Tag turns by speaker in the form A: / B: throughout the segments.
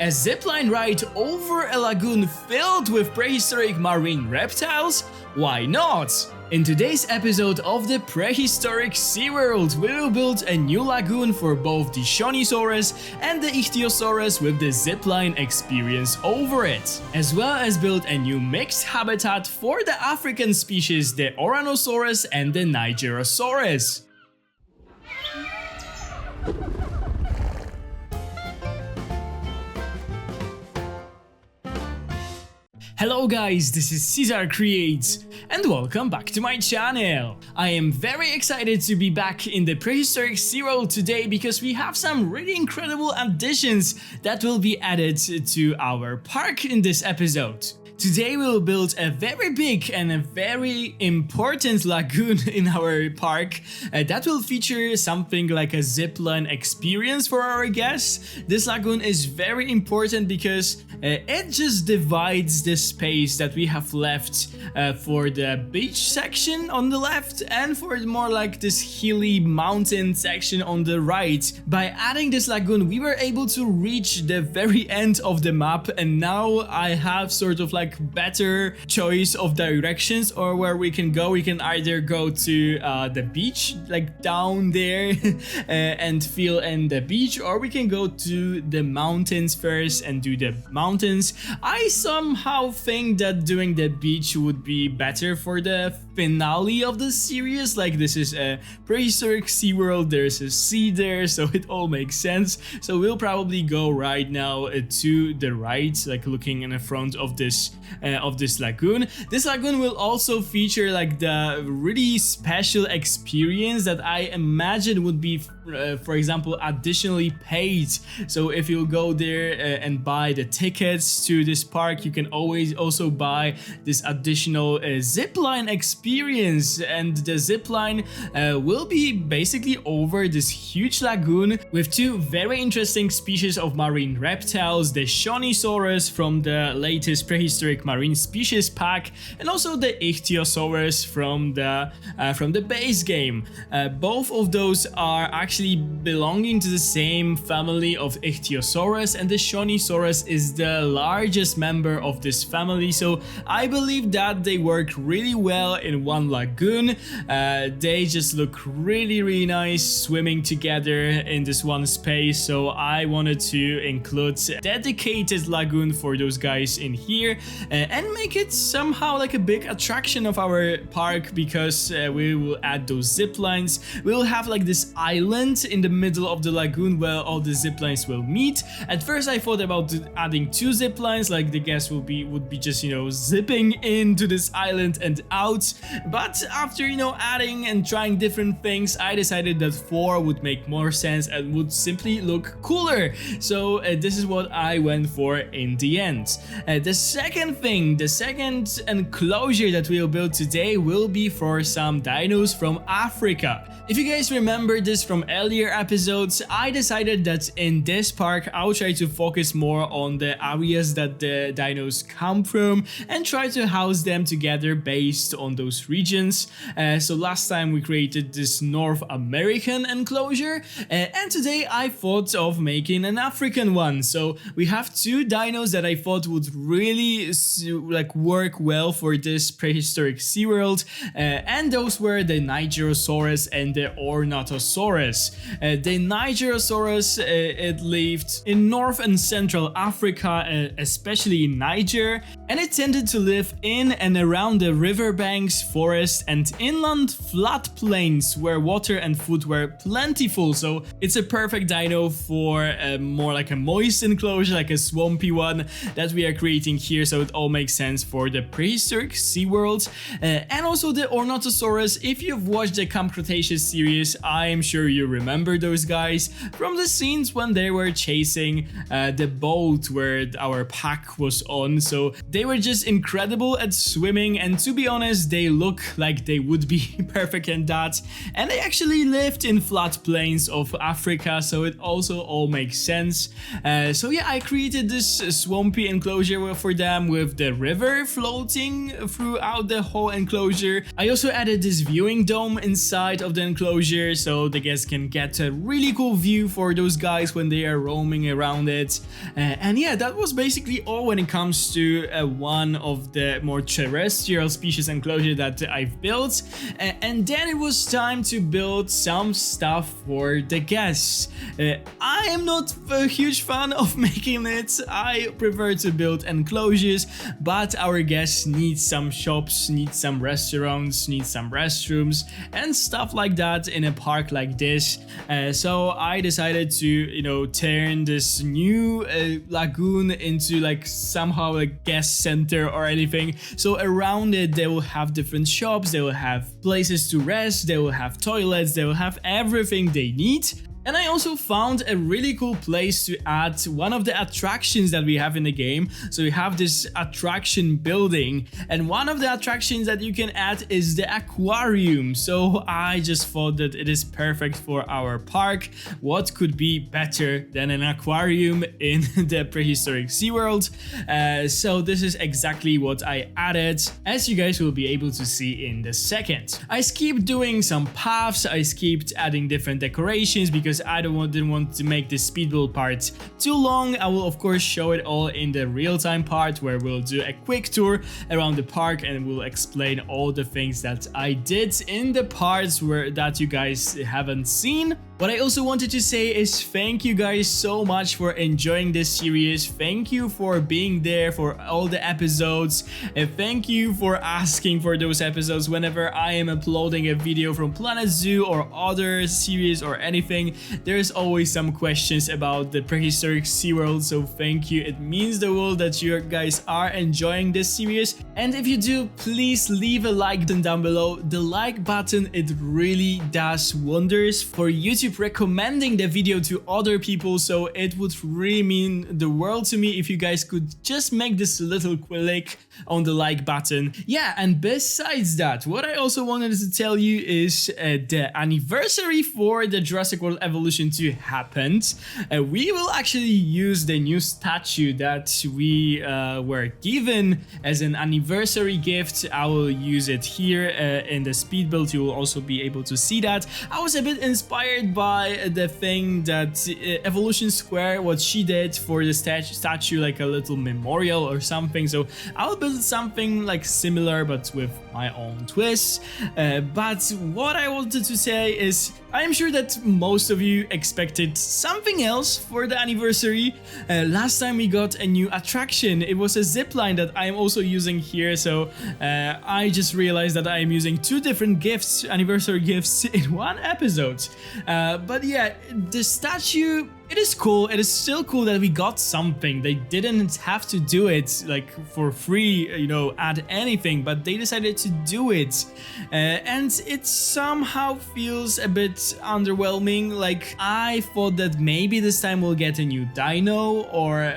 A: A zipline ride over a lagoon filled with prehistoric marine reptiles? Why not? In today's episode of the Prehistoric Sea World, we will build a new lagoon for both the Shonisaurus and the Ichthyosaurus with the zipline experience over it, as well as build a new mixed habitat for the African species the Ouranosaurus and the Nigersaurus. Hello guys, this is Caesar Creates, and welcome back to my channel. I am very excited to be back in the Prehistoric Sea World today because we have some really incredible additions that will be added to our park in this episode. Today we will build a very big and a very important lagoon in our park that will feature something like a zipline experience for our guests. This lagoon is very important because it just divides the space that we have left for the beach section on the left and for more like this hilly mountain section on the right. By adding this lagoon, we were able to reach the very end of the map, and now I have sort of like better choice of directions or where we can go. We can either go to the beach, like down there and feel in the beach, or we can go to the mountains first and do the mountains. I somehow think that doing the beach would be better for the finale of the series. Like, this is a Prehistoric Sea World, there's a sea there, so it all makes sense. So we'll probably go right now to the right, like looking in the front of this lagoon. This lagoon will also feature like the really special experience that I imagine would be for example additionally paid. So if you go there and buy the tickets to this park, you can always also buy this additional zipline experience, and the zipline will be basically over this huge lagoon with two very interesting species of marine reptiles, the Shonisaurus from the latest Prehistoric Marine Species pack, and also the Ichthyosaurus from the base game. Both of those are actually belonging to the same family of Ichthyosaurus, and the Shonisaurus is the largest member of this family, so I believe that they work really well in one lagoon. They just look really nice swimming together in this one space, so I wanted to include a dedicated lagoon for those guys in here and make it somehow like a big attraction of our park, because we will add those zip lines. We'll have like this island in the middle of the lagoon where all the zip lines will meet. At first I thought about adding two zip lines, like the guests would be just, you know, zipping into this island and out, but after, you know, adding and trying different things, I decided that 4 would make more sense and would simply look cooler. So this is what I went for in the end. The second enclosure that we'll build today will be for some dinos from Africa. If you guys remember this from earlier episodes, I decided that in this park I'll try to focus more on the areas that the dinos come from and try to house them together based on those regions. So last time we created this North American enclosure, and today I thought of making an African one. So we have two dinos that I thought would really like work well for this Prehistoric Sea World, and those were the Nigersaurus and the Ouranosaurus. The Nigersaurus it lived in North and Central Africa, especially in Niger, and it tended to live in and around the riverbanks, forests, and inland floodplains where water and food were plentiful. So it's a perfect dino for more like a moist enclosure, like a swampy one that we are creating here. So it all makes sense for the Prehistoric Sea World. And also the Ouranosaurus. If you've watched the Camp Cretaceous series, I'm sure you remember those guys from the scenes when they were chasing the boat where our pack was on. So they They were just incredible at swimming, and to be honest, they look like they would be perfect in that. And they actually lived in flat plains of Africa, so it also all makes sense. So yeah, I created this swampy enclosure for them with the river floating throughout the whole enclosure. I also added this viewing dome inside of the enclosure so the guests can get a really cool view for those guys when they are roaming around it. And yeah, that was basically all when it comes to one of the more terrestrial species enclosure that I've built. And then it was time to build some stuff for the guests. I am not a huge fan of making it. I prefer to build enclosures, but our guests need some shops, need some restaurants, need some restrooms and stuff like that in a park like this. So I decided to, you know, turn this new lagoon into like somehow a guest center or anything. So around it they will have different shops, they will have places to rest, they will have toilets, they will have everything they need. And I also found a really cool place to add one of the attractions that we have in the game. So we have this attraction building, and one of the attractions that you can add is the aquarium. So I just thought that it is perfect for our park. What could be better than an aquarium in the Prehistoric Sea World? So this is exactly what I added, as you guys will be able to see in the second. I skipped doing some paths, I skipped adding different decorations because I didn't want to make the speedboat part too long. I will of course show it all in the real-time part where we'll do a quick tour around the park and we'll explain all the things that I did in the parts that you guys haven't seen. What I also wanted to say is thank you guys so much for enjoying this series. Thank you for being there for all the episodes, and thank you for asking for those episodes whenever I am uploading a video from Planet Zoo or other series or anything. There's always some questions about the Prehistoric Sea World, so thank you. It means the world that you guys are enjoying this series. And if you do, please leave a like button down below. The like button, it really does wonders for YouTube recommending the video to other people, so it would really mean the world to me if you guys could just make this little click on the like button. Yeah, and besides that, what I also wanted to tell you is the anniversary for the Jurassic World Evolution 2 happened. We will actually use the new statue that we were given as an anniversary gift. I will use it here in the speed build. You will also be able to see that. I was a bit inspired by the thing that Evolution Square, what she did for the statue, like a little memorial or something. So I'll build something like similar but with my own twist. But what I wanted to say is I'm sure that most of you expected something else for the anniversary. Last time we got a new attraction. It was a zipline that I'm also using here. So I just realized that I am using two different gifts, anniversary gifts in one episode. But yeah, the statue, it is cool. It is still cool that we got something. They didn't have to do it like for free, you know, add anything, but they decided to do it. And it somehow feels a bit underwhelming. Like I thought that maybe this time we'll get a new dino or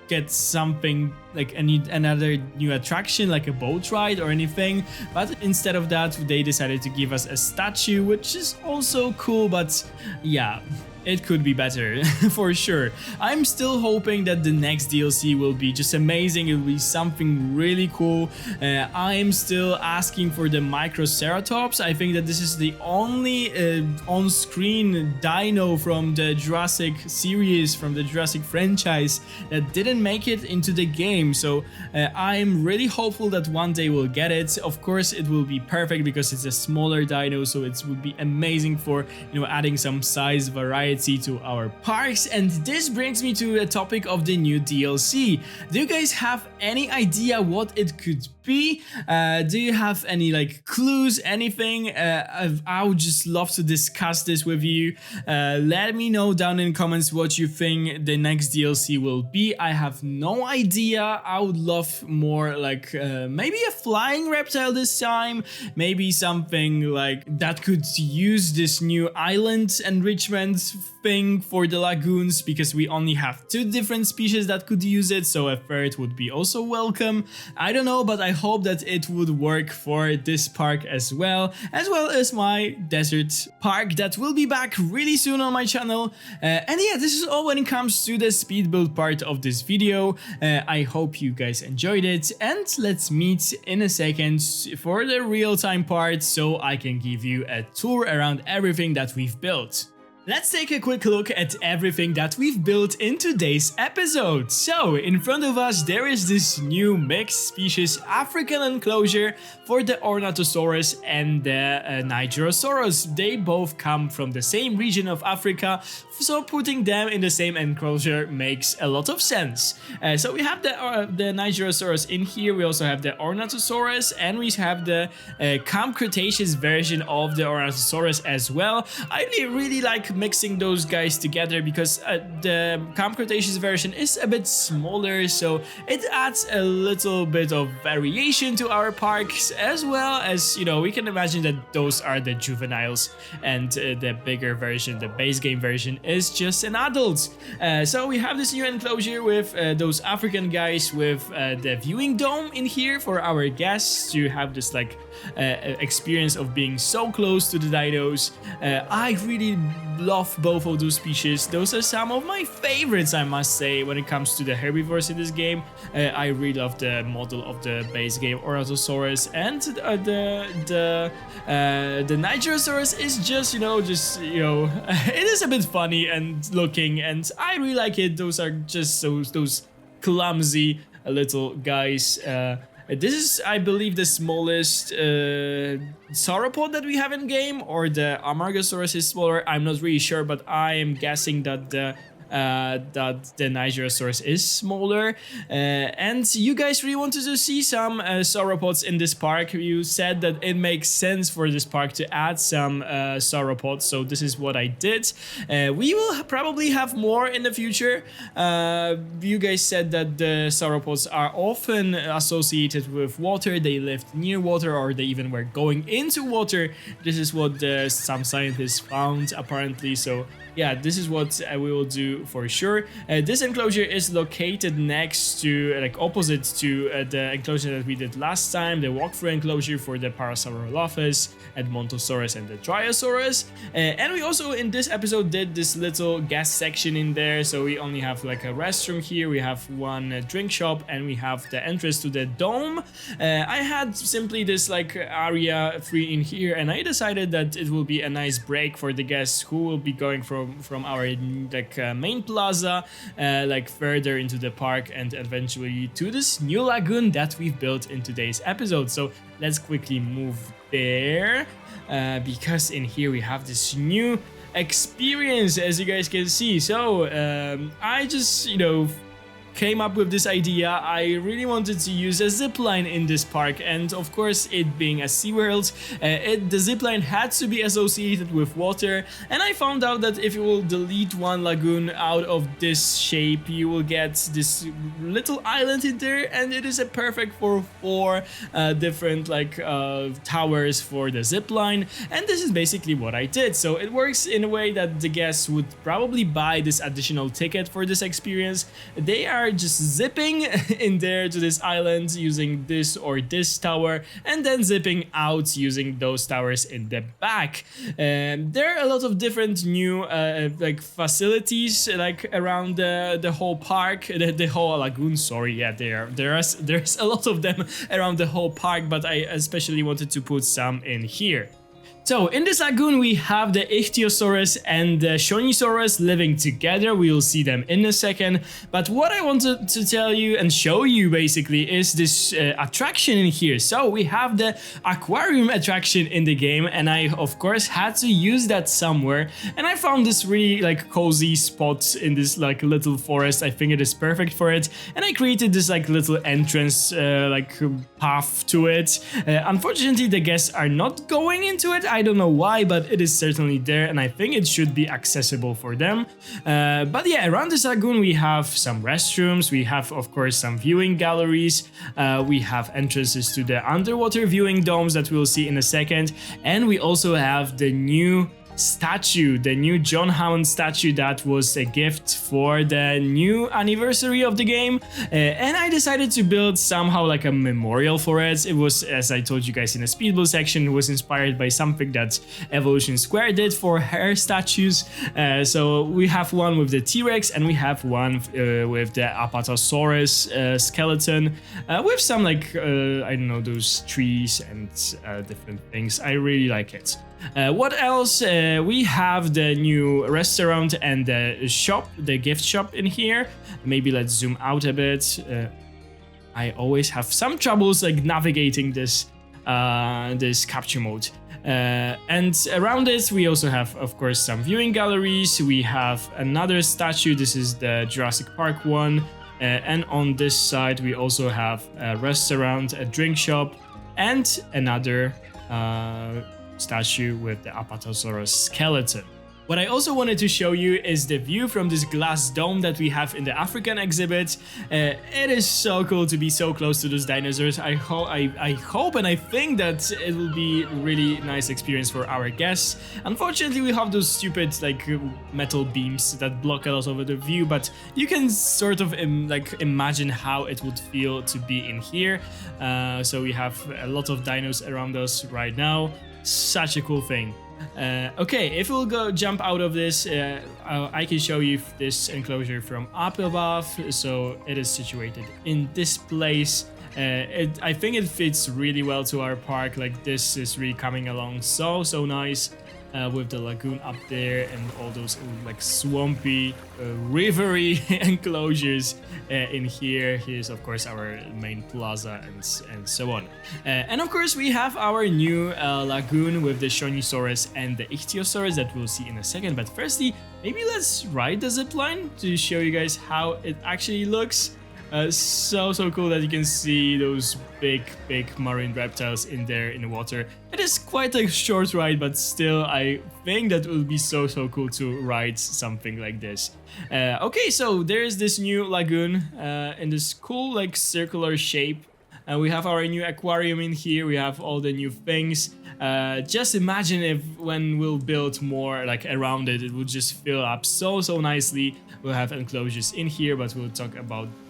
A: get something like another new attraction like a boat ride or anything, but instead of that they decided to give us a statue, which is also cool, but yeah, it could be better for sure. I'm still hoping that the next DLC will be just amazing. It will be something really cool. I am still asking for the Microceratops. I think that this is the only on-screen dino from the Jurassic series, from the Jurassic franchise, that didn't make it into the game. So I'm really hopeful that one day we'll get it. Of course, it will be perfect because it's a smaller dino, so it would be amazing for, you know, adding some size variety to our parks. And this brings me to the topic of the new DLC. Do you guys have any idea what it could be? Do you have any like clues, anything? I would just love to discuss this with you. Let me know down in the comments what you think the next DLC will be. I have no idea. I would love more like maybe a flying reptile this time, maybe something like that could use this new island enrichment thing for the lagoons because we only have 2 different species that could use it, so a third would be also welcome. I don't know, but I hope that it would work for this park as well as my desert park that will be back really soon on my channel. And yeah, this is all when it comes to the speed build part of this video. I hope you guys enjoyed it, and let's meet in a second for the real-time part so I can give you a tour around everything that we've built. Let's take a quick look at everything that we've built in today's episode. So, in front of us there is this new mixed species African enclosure for the Ouranosaurus and the Nigersaurus. They both come from the same region of Africa, so putting them in the same enclosure makes a lot of sense. So we have the Nigersaurus in here, we also have the Ouranosaurus, and we have the Camp Cretaceous version of the Ouranosaurus as well. I really like mixing those guys together because the Camp Cretaceous version is a bit smaller, so it adds a little bit of variation to our parks, as well as, you know, we can imagine that those are the juveniles and the bigger version, the base game version, is just an adult. So we have this new enclosure with those African guys with the viewing dome in here for our guests to have this like experience of being so close to the dinos. I really love both of those species. Those are some of my favorites, I must say, when it comes to the herbivores in this game. I really love the model of the base game Ouranosaurus, and the Nigersaurus is just, you know, it is a bit funny and looking, and I really like it. Those are just those clumsy little guys. This is, I believe, the smallest sauropod that we have in game, or the Amargasaurus is smaller. I'm not really sure, but I am guessing that the Nigersaurus is smaller. And you guys really wanted to see some sauropods in this park. You said that it makes sense for this park to add some sauropods, so this is what I did. We will probably have more in the future. You guys said that the sauropods are often associated with water. They lived near water, or they even were going into water. This is what some scientists found, apparently. So yeah, this is what we will do for sure. This enclosure is located next to, like, opposite to the enclosure that we did last time, the walkthrough enclosure for the Parasaurolophus, Edmontosaurus, and the Dryosaurus. And we also in this episode did this little guest section in there, so we only have like a restroom here, we have one drink shop, and we have the entrance to the dome. I had simply this like area free in here, and I decided that it will be a nice break for the guests who will be going from our like main plaza like further into the park and eventually to this new lagoon that we've built in today's episode. So let's quickly move there because in here we have this new experience, as you guys can see. So I just, you know, came up with this idea. I really wanted to use a zipline in this park, and of course, it being a SeaWorld, the zipline had to be associated with water, and I found out that if you will delete one lagoon out of this shape, you will get this little island in there, and it is a perfect for 4 different like towers for the zipline, and this is basically what I did. So it works in a way that the guests would probably buy this additional ticket for this experience. They are just zipping in there to this island using this or this tower, and then zipping out using those towers in the back. There are a lot of different new like facilities like around the whole park, the whole lagoon. Sorry, yeah, there's a lot of them around the whole park, but I especially wanted to put some in here. So in this lagoon we have the Ichthyosaurus and the Shonisaurus living together. We will see them in a second. But what I wanted to tell you and show you basically is this attraction in here. So we have the aquarium attraction in the game, and I of course had to use that somewhere. And I found this really like cozy spot in this like little forest. I think it is perfect for it. And I created this like little entrance like path to it. Unfortunately the guests are not going into it. I don't know why, but it is certainly there, and I think it should be accessible for them. But yeah, around this lagoon we have some restrooms, we have of course some viewing galleries, we have entrances to the underwater viewing domes that we'll see in a second, and we also have the new statue, the new John Hammond statue that was a gift for the new anniversary of the game, and I decided to build somehow like a memorial for it. It was, as I told you guys in the speedball section, it was inspired by something that Evolution Square did for her statues. So we have one with the T-Rex and we have one with the Apatosaurus skeleton, with some like I don't know, those trees and different things. I really like it. What else? We have the new restaurant and the shop, the gift shop in here. Maybe let's zoom out a bit. I always have some troubles like navigating this this capture mode. And around it we also have, of course, some viewing galleries. We have another statue. This is the Jurassic Park one. And on this side we also have a restaurant, a drink shop, and another statue with the Apatosaurus skeleton. What I also wanted to show you is the view from this glass dome that we have in the African exhibit. It is so cool to be so close to those dinosaurs. I hope and I think that it will be a really nice experience for our guests. Unfortunately, we have those stupid like metal beams that block a lot of the view, but you can sort of imagine how it would feel to be in here. So we have a lot of dinos around us right now. Such a cool thing. Okay, if we'll jump out of this, I can show you this enclosure from up above. So it is situated in this place. I think it fits really well to our park. Like, this is really coming along so nice. With the lagoon up there and all those like swampy, rivery enclosures in here. Here's of course our main plaza and so on. And of course we have our new lagoon with the Shonisaurus and the Ichthyosaurus that we'll see in a second. But firstly, maybe let's ride the zipline to show you guys how it actually looks. So cool that you can see those big marine reptiles in there in the water. It is quite a short ride, but still I think that will be so cool to ride something like this. Okay, so there's this new lagoon in this cool like circular shape. We have our new aquarium in here. We have all the new things. Just imagine if when we'll build more like around it, it will just fill up so nicely. We'll have enclosures in here, but we'll talk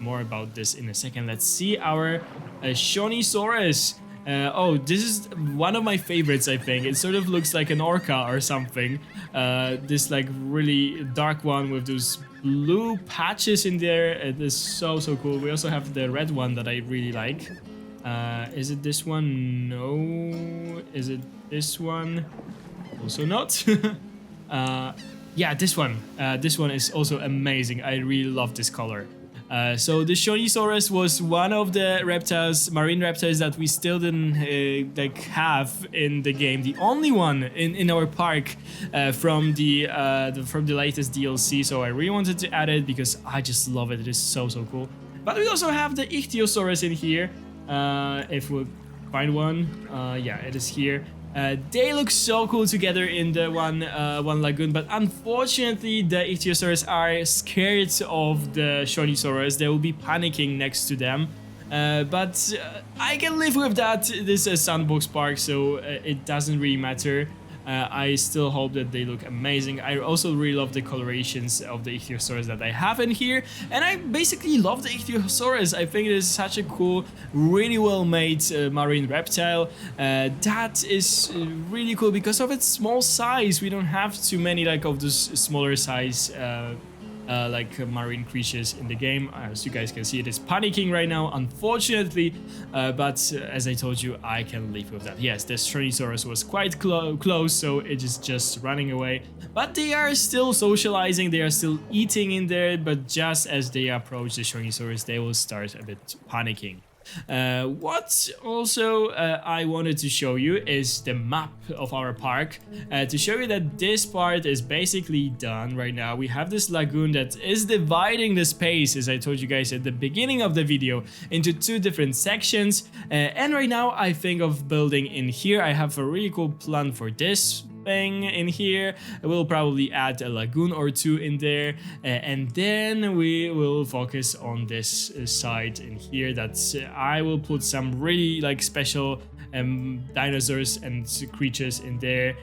A: more about this in a second. Let's see our Shonisaurus. Oh, this is one of my favorites, I think. It sort of looks like an orca or something. This like really dark one with those blue patches in there. It is so cool. We also have the red one that I really like. Is it this one? No. Is it this one? Also not. Yeah, this one. This one is also amazing. I really love this color. So the Shonisaurus was one of the reptiles, marine reptiles that we still didn't like have in the game. The only one in our park from the latest DLC. So I really wanted to add it because I just love it. It is so cool. But we also have the Ichthyosaurus in here. If we find one, yeah, it is here. They look so cool together in the one lagoon, but unfortunately the Ichthyosaurus are scared of the Shonisaurus. They will be panicking next to them. But I can live with that. This is a sandbox park, so it doesn't really matter. I still hope that they look amazing. I also really love the colorations of the Ichthyosaurus that I have in here. And I basically love the Ichthyosaurus. I think it is such a cool, really well made marine reptile. That is really cool because of its small size. We don't have too many like of those smaller size like marine creatures in the game. As you guys can see, it is panicking right now, unfortunately, but as I told you, I can live with that. Yes, this Shonisaurus was quite close, so it is just running away, but they are still socializing, they are still eating in there, but just as they approach the Shonisaurus, they will start a bit panicking. What also I wanted to show you is the map of our park, to show you that this part is basically done right now. We have this lagoon that is dividing the space, as I told you guys at the beginning of the video, into two different sections, and right now I think of building in here. I have a really cool plan for this thing in here. We'll probably add a lagoon or two in there, and then we will focus on this side in here that I will put some really like special dinosaurs and creatures in there.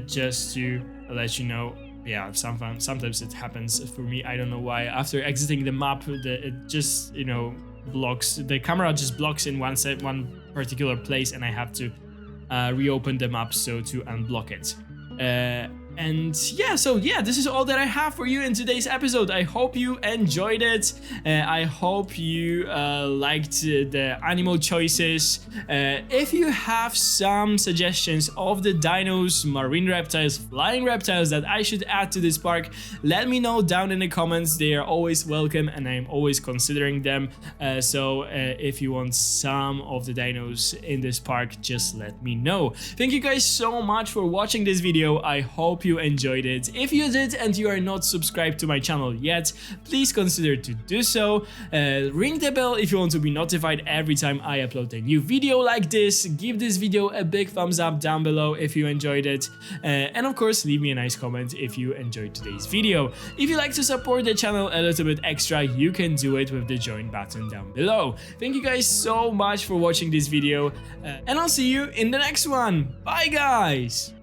A: just to let you know. Yeah, sometimes it happens for me. I don't know why. After exiting the map, it just, you know, blocks. The camera just blocks in one particular place, and I have to reopen the map so to unblock it. And yeah, so yeah, this is all that I have for you in today's episode. I hope you enjoyed it. I hope you liked the animal choices. If you have some suggestions of the dinos, marine reptiles, flying reptiles that I should add to this park, let me know down in the comments. They are always welcome and I'm always considering them. So if you want some of the dinos in this park, just let me know. Thank you guys so much for watching this video. I hope you enjoyed it. If you did and you are not subscribed to my channel yet, please consider to do so. Ring the bell if you want to be notified every time I upload a new video like this. Give this video a big thumbs up down below if you enjoyed it. And of course, leave me a nice comment if you enjoyed today's video. If you like to support the channel a little bit extra, you can do it with the join button down below. Thank you guys so much for watching this video, and I'll see you in the next one. Bye guys!